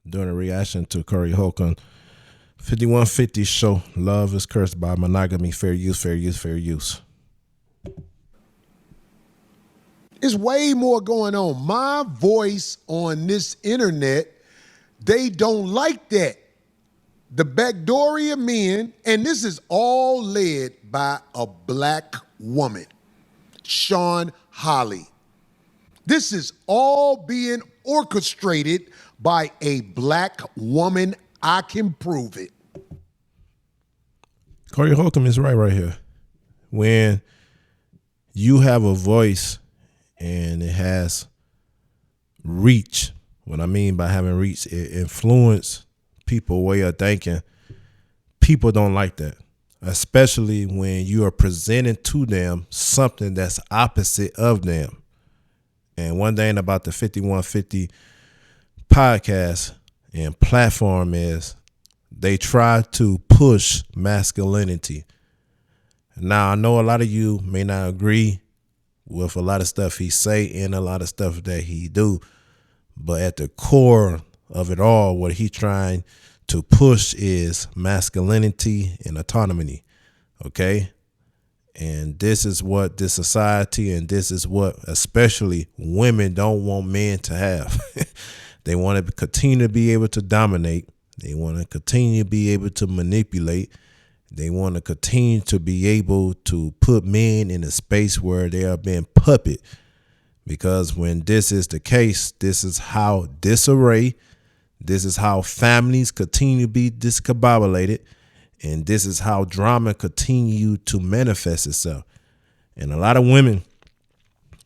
doing a reaction to Curry Holcomb 5150 show. Love is cursed by monogamy. Fair use, fair use, fair use. It's way more going on. My voice on this internet, they don't like that. The backdooria men, and this is all led by a black woman, Sean Holly. This is all being orchestrated by a black woman. I can prove it. Curry Holcomb is right here. When you have a voice and it has reach, what I mean by having reach, it influences people's way of thinking. People don't like that, especially when you are presenting to them something that's opposite of them. And one thing about the 5150 podcast and platform is they try to push masculinity. Now, I know a lot of you may not agree with a lot of stuff he say and a lot of stuff that he do, but at the core of it all, what he trying to push is masculinity and autonomy, okay? And this is what this society and this is what especially women don't want men to have. They want to continue to be able to dominate. They want to continue to be able to manipulate. They want to continue to be able to put men in a space where they are being puppet. Because when this is the case, this is how disarray, this is how families continue to be discombobulated, and this is how drama continue to manifest itself. And a lot of women,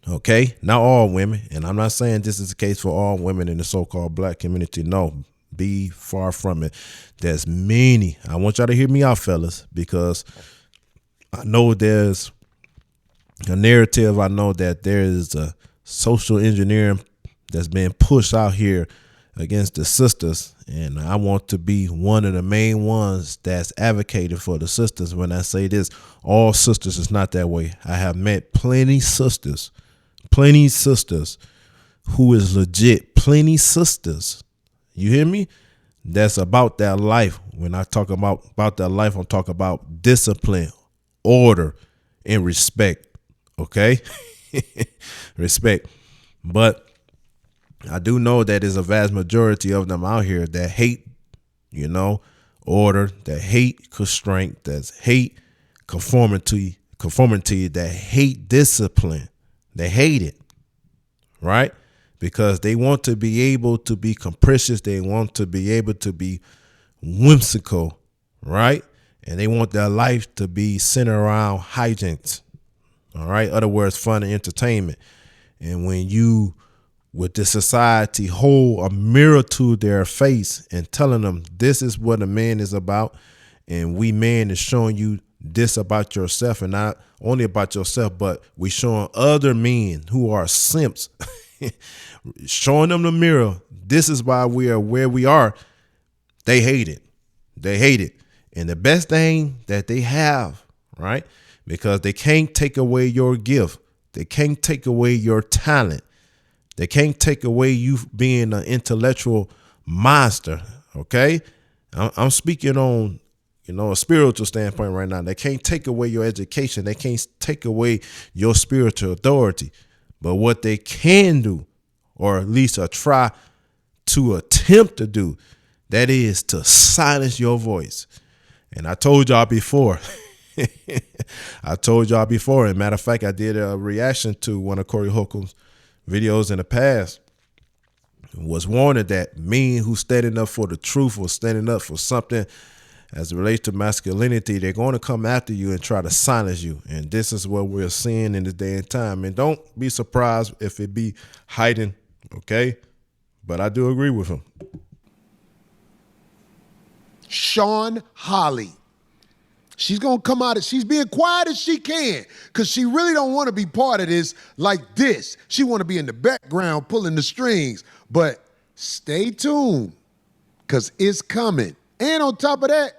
okay, not all women, and I'm not saying this is the case for all women in the so-called black community. No, be far from it. There's many. I want y'all to hear me out, fellas, because I know there's a narrative. I know that there is a social engineering that's being pushed out here against the sisters, and I want to be one of the main ones that's advocating for the sisters. When I say this, all sisters is not that way. I have met plenty sisters who is legit, plenty sisters. You hear me? That's about that life. When I talk about that life, I'm talking about discipline, order, and respect. Okay? Respect. But I do know that there's a vast majority of them out here that hate, order, that hate constraint, that hate conformity, that hate discipline. They hate it, right? Because they want to be able to be capricious. They want to be able to be whimsical, right? And they want their life to be centered around hijinks, all right? Other words, fun and entertainment. And when you, with the society, hold a mirror to their face and telling them this is what a man is about, and we men is showing you this about yourself, and not only about yourself, but we showing other men who are simps, showing them the mirror. This is why we are where we are. They hate it. They hate it. And the best thing that they have, right? Because they can't take away your gift. They can't take away your talent. They can't take away you being an intellectual monster. Okay. I'm speaking on, a spiritual standpoint right now. They can't take away your education. They can't take away your spiritual authority. But what they can do, or at least try to attempt to do, that is to silence your voice. And I told y'all before, and matter of fact, I did a reaction to one of Curry Holcomb's videos in the past, was warning that men who standing up for the truth or standing up for something as it relates to masculinity, they're going to come after you and try to silence you. And this is what we're seeing in this day and time. And don't be surprised if it be hiding, okay? But I do agree with him. Sean Holly. She's going to come out and she's being quiet as she can because she really don't want to be part of this like this. She want to be in the background pulling the strings. But stay tuned because it's coming. And on top of that,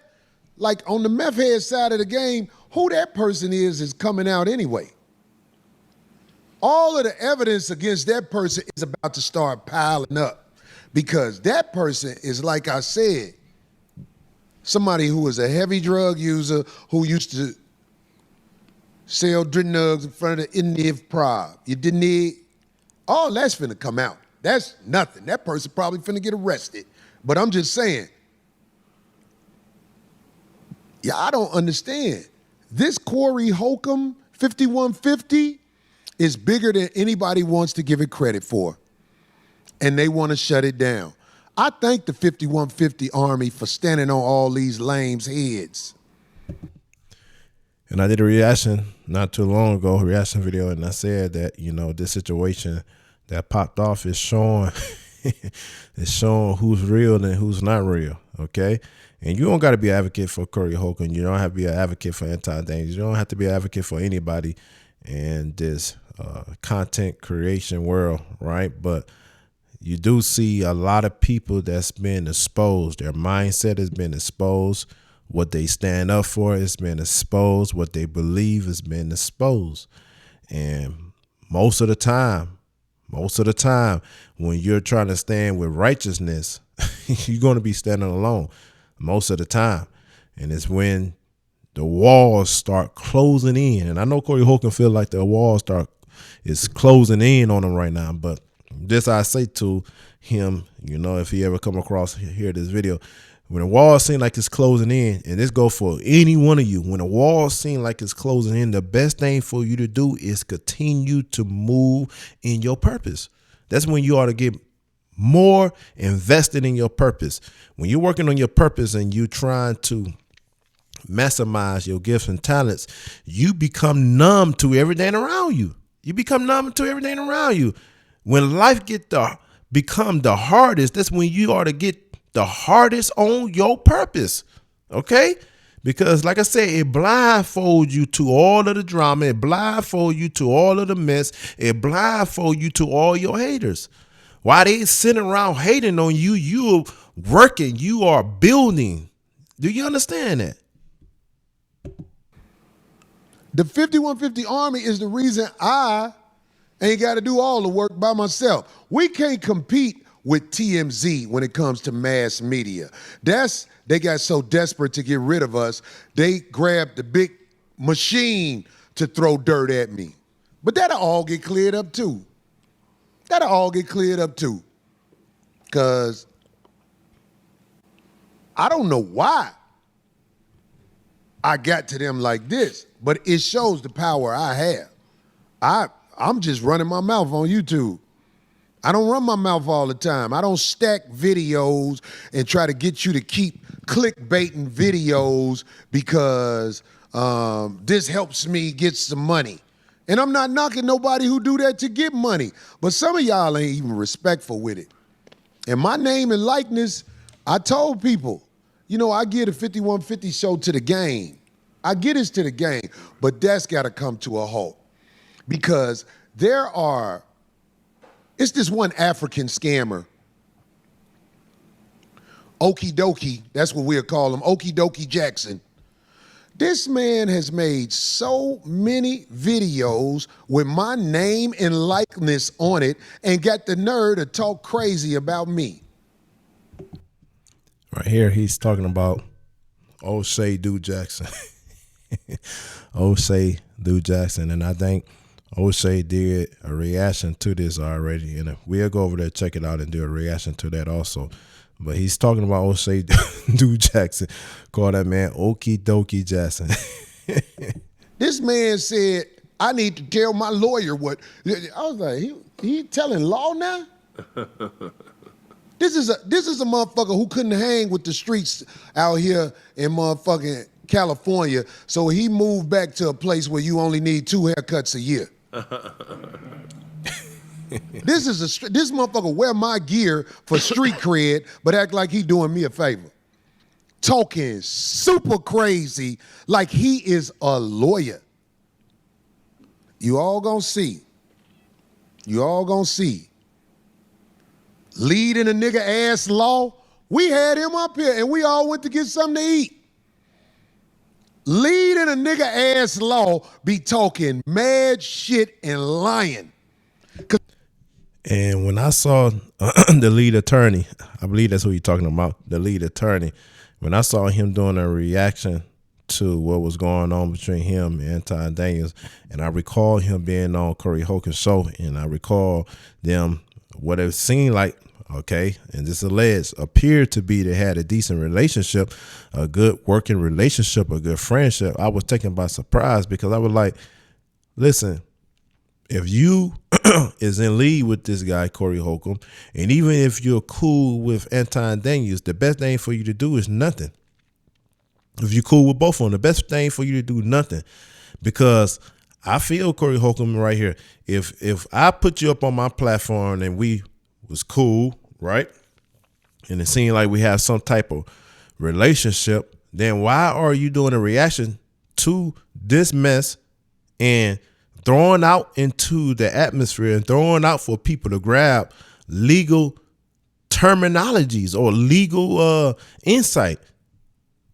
like on the meth head side of the game, who that person is coming out anyway. All of the evidence against that person is about to start piling up because that person is, like I said, somebody who was a heavy drug user who used to sell drugs in front of the Indian Pride. You didn't need, all that's finna come out. That's nothing. That person probably finna get arrested. But I'm just saying, yeah, I don't understand. This Corey Holcomb 5150 is bigger than anybody wants to give it credit for. And they want to shut it down. I thank the 5150 Army for standing on all these lames' heads. And I did a reaction not too long ago, a reaction video, and I said that, you know, this situation that popped off is showing it's showing who's real and who's not real, okay? And you don't got to be an advocate for Corey Holcomb. You don't have to be an advocate for anti-gangs. You don't have to be an advocate for anybody in this content creation world, right? But you do see a lot of people that's been exposed. Their mindset has been exposed. What they stand up for has been exposed. What they believe has been exposed. And most of the time, when you're trying to stand with righteousness, you're going to be standing alone most of the time. And it's when the walls start closing in. And I know Corey Holcomb feel like the walls is closing in on him right now. But this I say to him, you know, if he ever come across hear this video, when the wall seem like it's closing in, and this go for any one of you, when the wall seem like it's closing in, the best thing for you to do is continue to move in your purpose. That's when you ought to get more invested in your purpose. When you're working on your purpose and you're trying to maximize your gifts and talents, you become numb to everything around you. You become numb to everything around you. When life become the hardest, that's when you ought to get the hardest on your purpose, okay? Because like I said, it blindfolds you to all of the drama. It blindfolds you to all of the mess. It blindfolds you to all your haters. While they sitting around hating on you, you're working, you are building. Do you understand that? The 5150 Army is the reason I ain't got to do all the work by myself. We can't compete with TMZ when it comes to mass media. They got so desperate to get rid of us, they grabbed the big machine to throw dirt at me. But that'll all get cleared up too. Because I don't know why I got to them like this, but it shows the power I have. I'm just running my mouth on YouTube. I don't run my mouth all the time. I don't stack videos and try to get you to keep clickbaiting videos because this helps me get some money. And I'm not knocking nobody who do that to get money, but some of y'all ain't even respectful with it. And my name and likeness, I told people, you know, I give the 5150 show to the game. I get this to the game, but that's got to come to a halt because it's this one African scammer, Okie Dokie, that's what we'll call him, Okie Dokie Jackson. This man has made so many videos with my name and likeness on it and got the nerve to talk crazy about me. Right here, he's talking about O'Shea Dude Jackson. O'Shea Dude Jackson, and I think O'Shea did a reaction to this already, and we'll go over there, check it out, and do a reaction to that also. But he's talking about O'Shea Dude Jackson. Call that man Okie Dokie Jackson. This man said, I need to tell my lawyer what. I was like, he telling law now? This is a motherfucker who couldn't hang with the streets out here in motherfucking California, so he moved back to a place where you only need 2 haircuts a year. This motherfucker wear my gear for street cred, but act like he doing me a favor. Talking super crazy like he is a lawyer. You all gonna see. Leading a nigga ass law. We had him up here and we all went to get something to eat. Leading a nigga ass law be talking mad shit and lying. And when I saw the lead attorney, I believe that's who you're talking about, the lead attorney, when I saw him doing a reaction to what was going on between him and Anton Daniels, and I recall him being on Corey Holcomb's show, and I recall them, what it seemed like, okay, and this alleged, appeared to be they had a decent relationship, a good working relationship, a good friendship. I was taken by surprise because I was like, listen, if you is in league with this guy, Corey Holcomb, and even if you're cool with Anton Daniels, the best thing for you to do is nothing. If you're cool with both of them, the best thing for you to do nothing. Because I feel, Corey Holcomb, right here, if I put you up on my platform and we was cool, right, and it seemed like we have some type of relationship, then why are you doing a reaction to this mess and throwing out into the atmosphere and throwing out for people to grab legal terminologies or legal insight,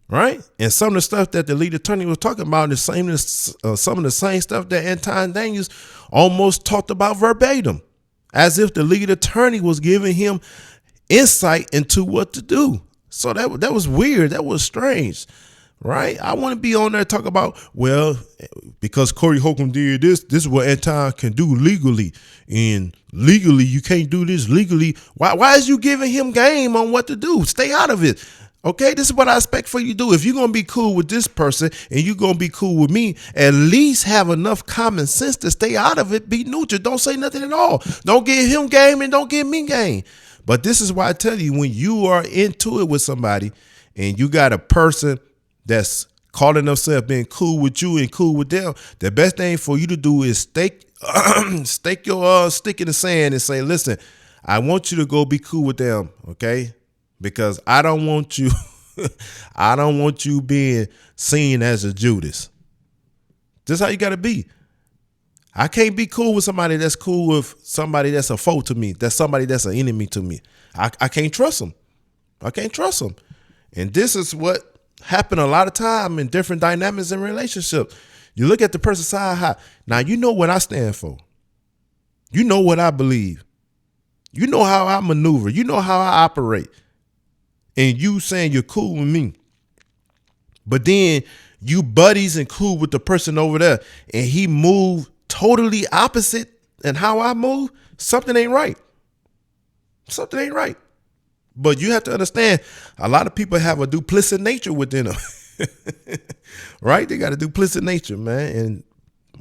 right? And some of the stuff that the lead attorney was talking about is some of the same stuff that Anton Daniels almost talked about verbatim, as if the lead attorney was giving him insight into what to do. So that was weird. That was strange. Right? I want to be on there talk about, well, because Corey Holcomb did this is what Anton can do legally. And legally, you can't do this legally. Why is you giving him game on what to do? Stay out of it. Okay, this is what I expect for you to do. If you're going to be cool with this person and you're going to be cool with me, at least have enough common sense to stay out of it. Be neutral. Don't say nothing at all. Don't give him game and don't give me game. But this is why I tell you, when you are into it with somebody and you got a person that's calling themselves being cool with you and cool with them, the best thing for you to do is stake your stick in the sand and say, listen, I want you to go be cool with them, okay? Because I don't want you, I don't want you being seen as a Judas. This is how you got to be. I can't be cool with somebody that's cool with somebody that's a foe to me. That's somebody that's an enemy to me. I can't trust them. I can't trust them. And this is what happen a lot of time in different dynamics in relationships. You look at the person's side high. Now, you know what I stand for. You know what I believe. You know how I maneuver. You know how I operate. And you saying you're cool with me. But then you buddies and cool with the person over there and he moved totally opposite than how I move. Something ain't right. Something ain't right. But you have to understand, a lot of people have a duplicit nature within them, right? They got a duplicit nature, man. And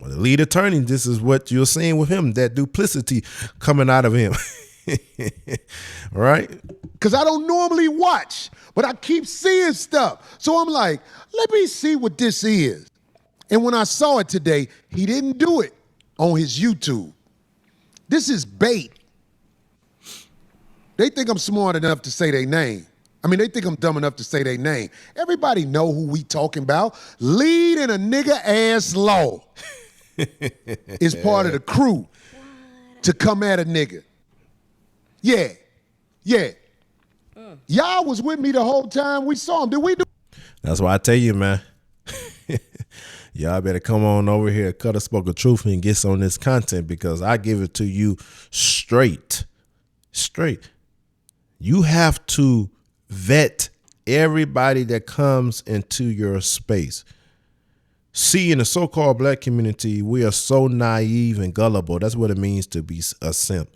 the lead attorney, this is what you're seeing with him, that duplicity coming out of him, right? Because I don't normally watch, but I keep seeing stuff. So I'm like, let me see what this is. And when I saw it today, he didn't do it on his YouTube. This is bait. They think I'm smart enough to say their name. I mean, they think I'm dumb enough to say their name. Everybody know who we talking about. Lead in a nigga ass law is part of the crew to come at a nigga. Yeah. Y'all was with me the whole time we saw him. Did we do? That's why I tell you, man. Y'all better come on over here, cut a spoke of truth and get some of this content because I give it to you straight. You have to vet everybody that comes into your space. See, in the so-called black community, we are so naive and gullible. That's what it means to be a simp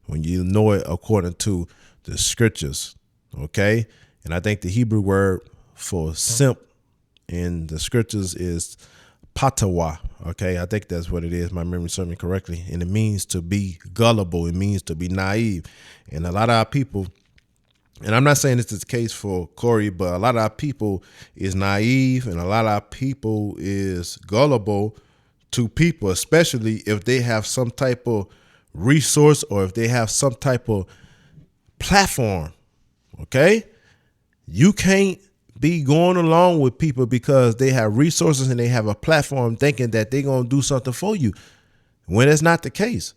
when you know it according to the scriptures, okay? And I think the Hebrew word for simp in the scriptures is patawa, okay? I think that's what it is. My memory serves me correctly. And it means to be gullible. It means to be naive. And a lot of our people, and I'm not saying this is the case for Corey, but a lot of our people is naive and a lot of our people is gullible to people, especially if they have some type of resource or if they have some type of platform, okay? You can't be going along with people because they have resources and they have a platform thinking that they're going to do something for you when it's not the case.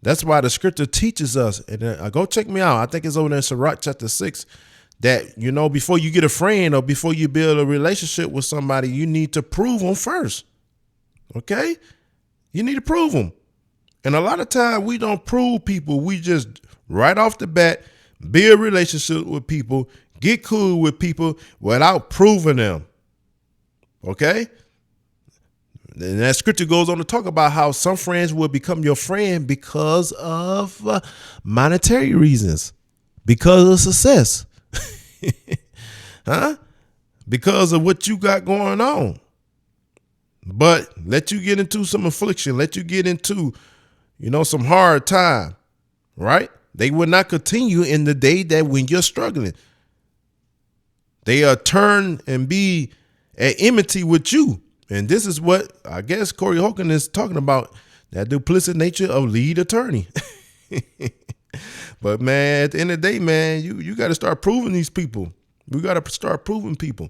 That's why the scripture teaches us, and go check me out. I think it's over there in Sirach chapter 6, that, you know, before you get a friend or before you build a relationship with somebody, you need to prove them first. Okay? You need to prove them. And a lot of times we don't prove people. We just right off the bat build relationships with people, get cool with people without proving them. Okay? And that scripture goes on to talk about how some friends will become your friend because of monetary reasons, because of success, because of what you got going on. But let you get into some affliction, let you get into, some hard time, right? They will not continue in the day that when you're struggling. They turn and be at enmity with you. And this is what I guess Corey Holcomb is talking about, that duplicit nature of lead attorney. But man, at the end of the day, man, you got to start proving these people. We got to start proving people.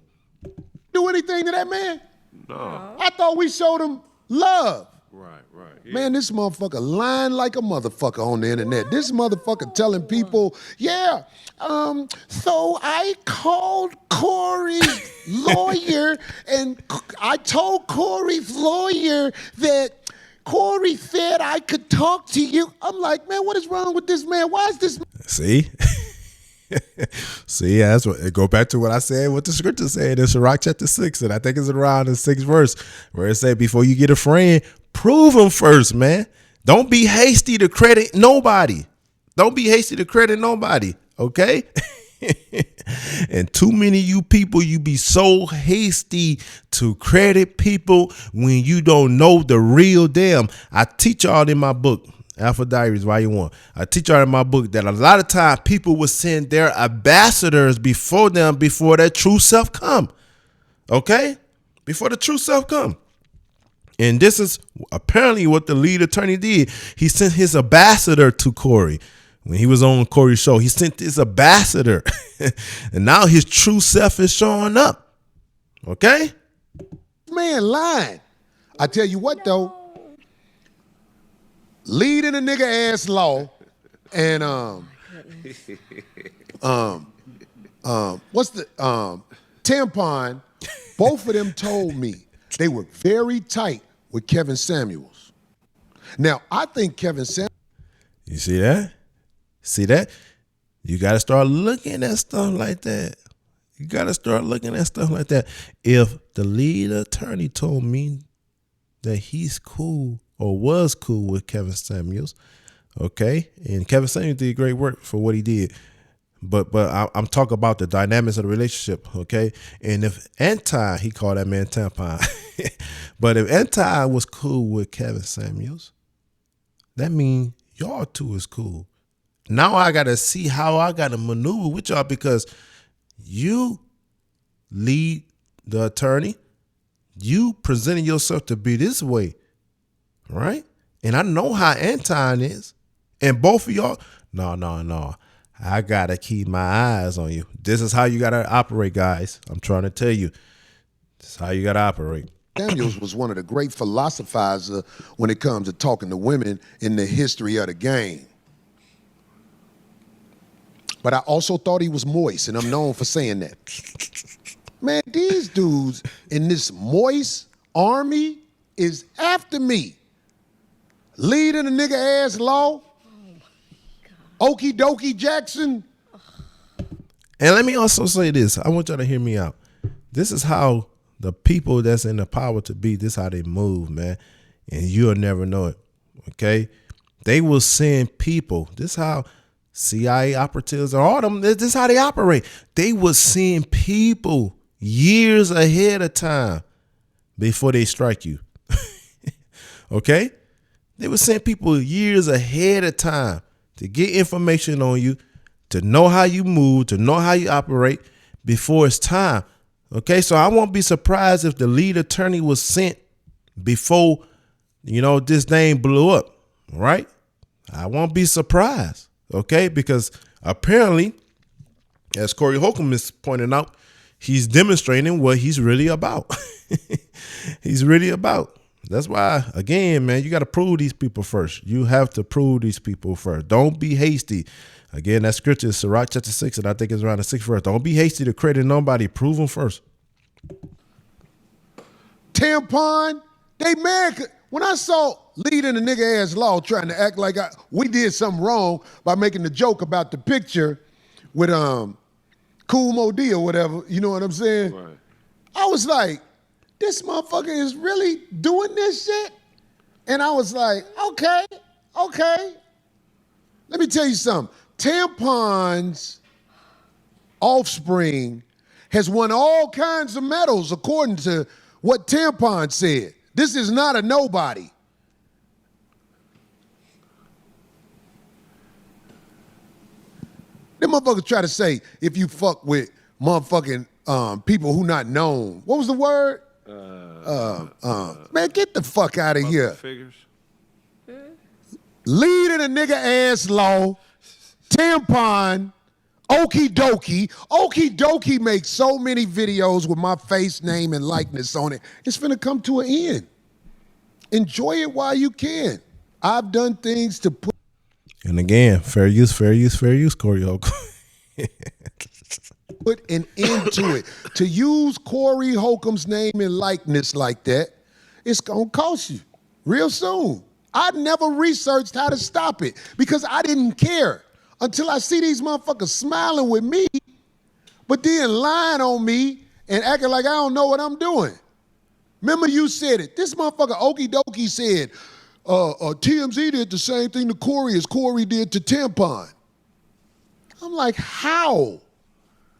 Do anything to that man? No. I thought we showed him love. Right. Yeah. Man, this motherfucker lying like a motherfucker on the internet. This motherfucker telling people, so I called Corey's lawyer and I told Corey's lawyer that Corey said I could talk to you. I'm like, man, what is wrong with this man? Why is this? See? See, that's what go back to what I said, what the scripture said in Sirach chapter 6, and I think it's around the 6th verse, where it said, before you get a friend, prove them first, man. Don't be hasty to credit nobody. Okay? And too many of you people, you be so hasty to credit people when you don't know the real them. I teach y'all in my book, Alpha Diaries, Volume 1. I teach y'all in my book that a lot of times people will send their ambassadors before their true self come. Okay? Before the true self come. And this is apparently what the lead attorney did. He sent his ambassador to Corey. When he was on Corey's show, he sent his ambassador. And now his true self is showing up. Okay? Man lying. I tell you what, though. Leading a nigga ass law and what's the tampon, both of them told me they were very tight with Kevin Samuels. Now, I think Kevin Samuels. You see that? See that? You got to start looking at stuff like that. If the lead attorney told me that he's cool or was cool with Kevin Samuels, okay, and Kevin Samuels did great work for what he did, but I'm talking about the dynamics of the relationship, okay? And if Anti, he called that man tampon, but if Anti was cool with Kevin Samuels, that means y'all two is cool. Now I got to see how I got to maneuver with y'all, because you lead the attorney, you presenting yourself to be this way, right? And I know how Anton is. And both of y'all, no. I got to keep my eyes on you. This is how you got to operate, guys. I'm trying to tell you. This is how you got to operate. Samuels was one of the great philosophizers when it comes to talking to women in the history of the game. But I also thought he was moist, and I'm known for saying that. Man, these dudes in this moist army is after me. Leading a nigga ass law. Okie dokie Jackson. And let me also say this. I want y'all to hear me out. This is how the people that's in the power to be, this is how they move, man. And you'll never know it. Okay? They will send people. This is how CIA operatives or all them, this is how they operate. They will send people years ahead of time before they strike you. Okay? They will send people years ahead of time to get information on you, to know how you move, to know how you operate before it's time. Okay, so I won't be surprised if the lead attorney was sent before, this thing blew up, right? I won't be surprised, okay? Because apparently, as Corey Holcomb is pointing out, he's demonstrating what he's really about. He's really about. That's why, again, man, you got to prove these people first. You have to prove these people first. Don't be hasty. Again, that scripture is Sirach chapter 6, and I think it's around the 6th verse. Don't be hasty to credit nobody. Prove them first. Tampon, they mad. When I saw leading a nigga ass law, trying to act like we did something wrong by making the joke about the picture with Cool Mo D or whatever. You know what I'm saying? Right. I was like, this motherfucker is really doing this shit? And I was like, okay. Let me tell you something. Tampon's offspring has won all kinds of medals according to what Tampon said. This is not a nobody. Them motherfuckers try to say if you fuck with motherfucking people who not known. What was the word? Man, get the fuck out of here. Figures. Leading a nigga ass law, Tampon, Okie Dokie. Okie Dokie makes so many videos with my face, name, and likeness on it. It's finna come to an end. Enjoy it while you can. I've done things to put. And again, fair use, Corey Holcomb. Put an end to it. To use Corey Holcomb's name and likeness like that, it's gonna cost you real soon. I never researched how to stop it because I didn't care until I see these motherfuckers smiling with me, but then lying on me and acting like I don't know what I'm doing. Remember you said it. This motherfucker Okie Dokie said, TMZ did the same thing to Corey as Corey did to Tampon. I'm like, how?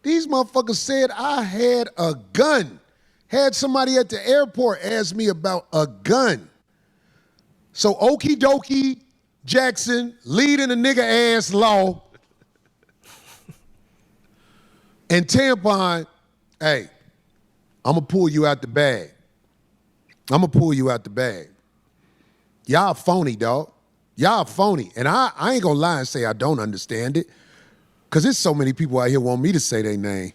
These motherfuckers said I had a gun. Had somebody at the airport ask me about a gun. So Okie Dokie Jackson leading a nigga ass law. And Tampon, hey, I'm gonna pull you out the bag. Y'all phony, dog. Y'all phony. And I ain't gonna lie and say I don't understand it. Cause there's so many people out here want me to say their name.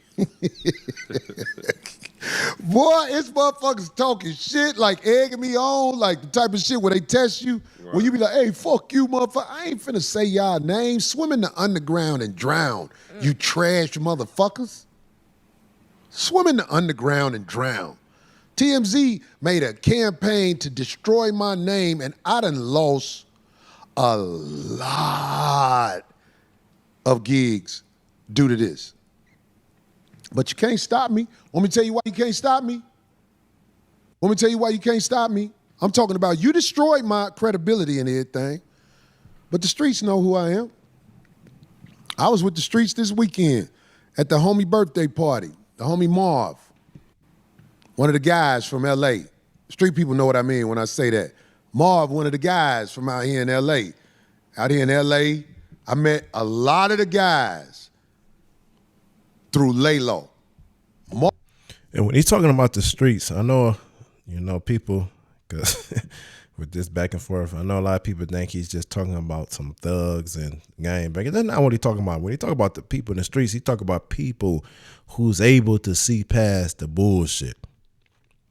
Boy, it's motherfuckers talking shit, like egging me on, like the type of shit where they test you, right. Where you be like, hey, fuck you, motherfucker. I ain't finna say y'all names. Swim in the underground and drown, you trash motherfuckers. Swim in the underground and drown. TMZ made a campaign to destroy my name, and I done lost a lot of gigs due to this. But you can't stop me. Want me to tell you why you can't stop me? I'm talking about you destroyed my credibility and everything, but the streets know who I am. I was with the streets this weekend at the homie birthday party, the homie Marv, one of the guys from LA. Street people know what I mean when I say that. Marv, one of the guys from out here in LA. Out here in LA, I met a lot of the guys through Laylo. And when he's talking about the streets, I know, people, because with this back and forth, I know a lot of people think he's just talking about some thugs and gangbangers. That's not what he's talking about. When he talk about the people in the streets, he talk about people who's able to see past the bullshit.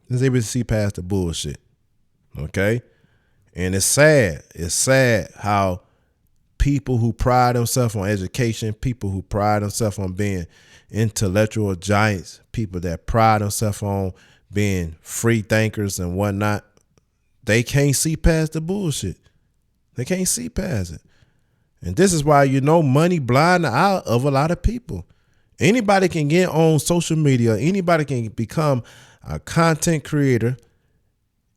He's able to see past the bullshit. Okay? And it's sad. It's sad how people who pride themselves on education, people who pride themselves on being intellectual giants, people that pride themselves on being free thinkers and whatnot, they can't see past the bullshit. They can't see past it. And this is why, money blind the eye of a lot of people. Anybody can get on social media. Anybody can become a content creator.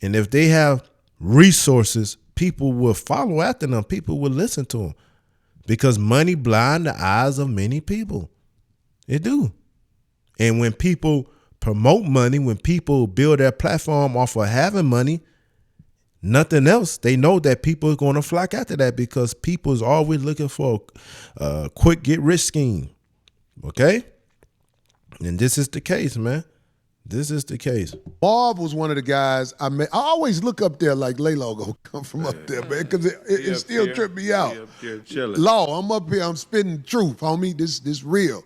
And if they have resources, people will follow after them. People will listen to them because money blind the eyes of many people. It do. And when people promote money, when people build their platform off of having money, nothing else, they know that people are going to flock after that because people is always looking for a quick get rich scheme. Okay? And this is the case, man. This is the case. Marv was one of the guys I met. I always look up there like Laylo gonna come from up there, man, because it still tripped me out. Law, I'm up here, I'm spitting the truth, homie. This real.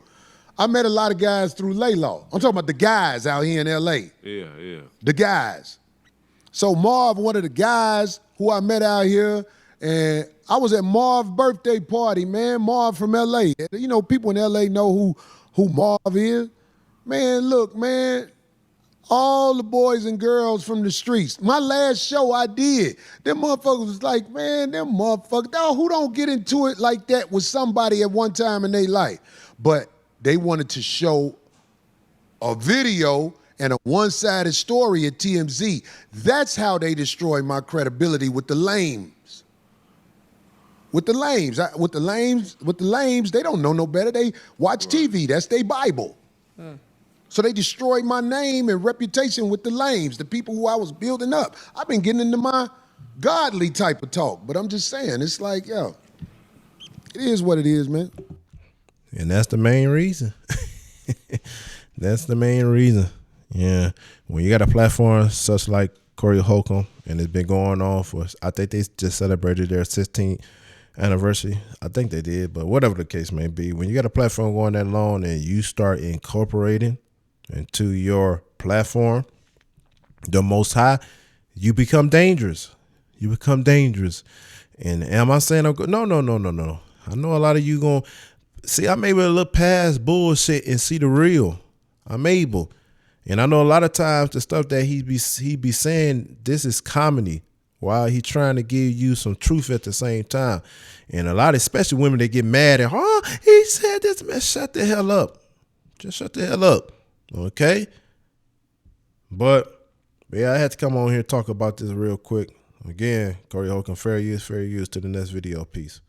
I met a lot of guys through Laylo. I'm talking about the guys out here in LA. Yeah. The guys. So Marv, one of the guys who I met out here, and I was at Marv's birthday party, man. Marv from LA. People in LA know who Marv is. Man, look, man. All the boys and girls from the streets. My last show I did, them motherfuckers was like, man, them motherfuckers, dog, who don't get into it like that with somebody at one time in their life? But they wanted to show a video and a one-sided story at TMZ. That's how they destroy my credibility with the lames. With the lames, they don't know no better. They watch TV. That's their Bible. So they destroyed my name and reputation with the lames, the people who I was building up. I've been getting into my godly type of talk, but I'm just saying, it's like, yo, it is what it is, man. And that's the main reason. That's the main reason. Yeah. When you got a platform such like Corey Holcomb, and it's been going on for, I think they just celebrated their 16th anniversary. I think they did, but whatever the case may be, when you got a platform going that long and you start incorporating into your platform the Most High, you become dangerous. You become dangerous. And am I saying I'm good? No. I know a lot of you going to see. I'm able to look past bullshit and see the real. I'm able. And I know a lot of times the stuff that he be saying, this is comedy, while he trying to give you some truth at the same time. And a lot, especially women, they get mad and, he said this, man, shut the hell up. Just shut the hell up. Okay? But yeah, I had to come on here and talk about this real quick. Again, Corey Holcomb, fair use to the next video. Peace.